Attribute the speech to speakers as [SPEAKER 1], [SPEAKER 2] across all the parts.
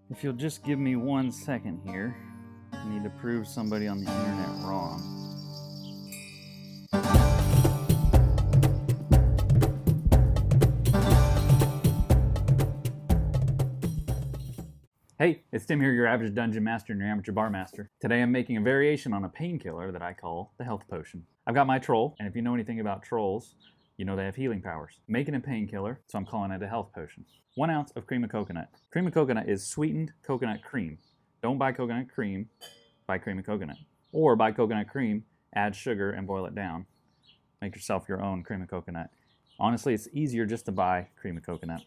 [SPEAKER 1] If you'll just give me 1 second here, I need to prove somebody on the internet wrong. Hey, it's Tim here, your average dungeon master and your amateur bar master. Today I'm making a variation on a painkiller that I call the health potion. I've got my troll, and if you know anything about trolls, you know they have healing powers. I'm making a painkiller, so I'm calling it a health potion. 1 ounce of cream of coconut. Cream of coconut is sweetened coconut cream. Don't buy coconut cream, buy cream of coconut. Or buy coconut cream, add sugar, and boil it down. Make yourself your own cream of coconut. Honestly, it's easier just to buy cream of coconut.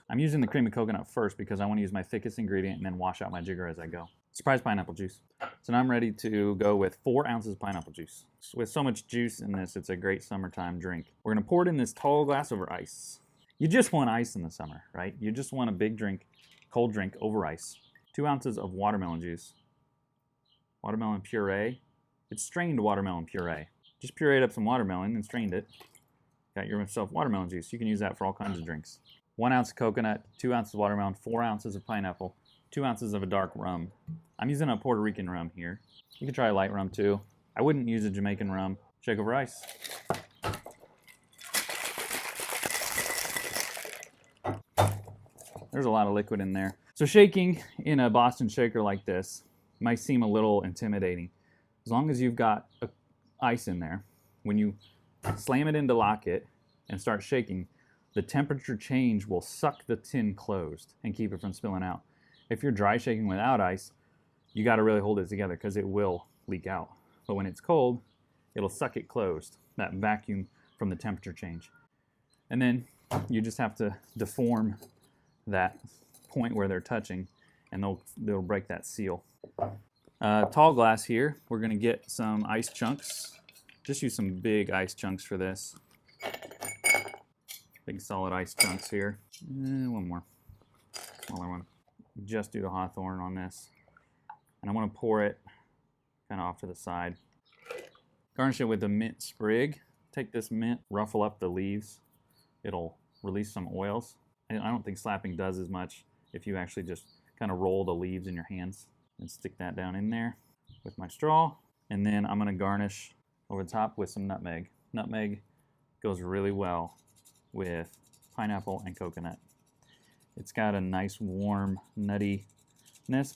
[SPEAKER 1] I'm using the cream of coconut first because I want to use my thickest ingredient and then wash out my jigger as I go. Surprise pineapple juice. So now I'm ready to go with 4 ounces of pineapple juice. With so much juice in this, it's a great summertime drink. We're going to pour it in this tall glass over ice. You just want ice in the summer, right? You just want a big drink, cold drink over ice. 2 ounces of watermelon juice. Watermelon puree. It's strained watermelon puree. Just pureed up some watermelon and strained it. Got yourself watermelon juice. You can use that for all kinds of drinks. 1 ounce of coconut, 2 ounces of watermelon, 4 ounces of pineapple, 2 ounces of a dark rum. I'm using a Puerto Rican rum here. You can try a light rum too. I wouldn't use a Jamaican rum. Shake over ice. There's a lot of liquid in there. So shaking in a Boston shaker like this might seem a little intimidating. As long as you've got ice in there, when you slam it in to lock it and start shaking, the temperature change will suck the tin closed and keep it from spilling out. If you're dry shaking without ice, you got to really hold it together because it will leak out. But when it's cold, it'll suck it closed, that vacuum from the temperature change. And then you just have to deform that point where they're touching, and they'll break that seal. Tall glass here, we're going to get some ice chunks. Just use some big ice chunks for this. Big solid ice chunks here. One more, smaller one. Just do the hawthorn on this. And I want to pour it kind of off to the side. Garnish it with a mint sprig. Take this mint, ruffle up the leaves. It'll release some oils. I don't think slapping does as much if you actually just kind of roll the leaves in your hands and stick that down in there with my straw. And then I'm going to garnish over the top with some nutmeg. Nutmeg goes really well with pineapple and coconut. It's got a nice warm nuttiness,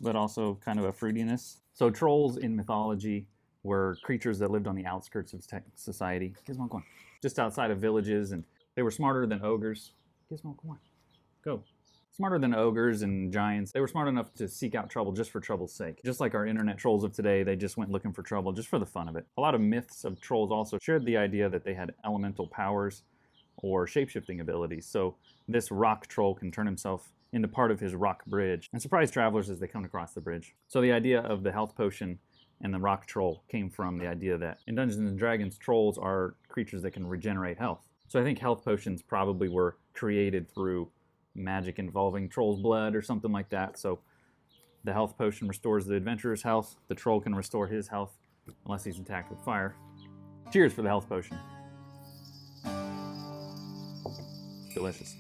[SPEAKER 1] but also kind of a fruitiness. So trolls in mythology were creatures that lived on the outskirts of society. Gizmo, come on. Just outside of villages, and they were smarter than ogres. Gizmo, come on. Go. Smarter than ogres and giants. They were smart enough to seek out trouble just for trouble's sake. Just like our internet trolls of today, they just went looking for trouble just for the fun of it. A lot of myths of trolls also shared the idea that they had elemental powers or shape-shifting abilities. So this rock troll can turn himself into part of his rock bridge and surprise travelers as they come across the bridge. So the idea of the health potion and the rock troll came from the idea that in Dungeons and Dragons, trolls are creatures that can regenerate health. So I think health potions probably were created through magic involving troll's blood or something like that. So the health potion restores the adventurer's health. The troll can restore his health unless he's attacked with fire. Cheers for the health potion. Delicious.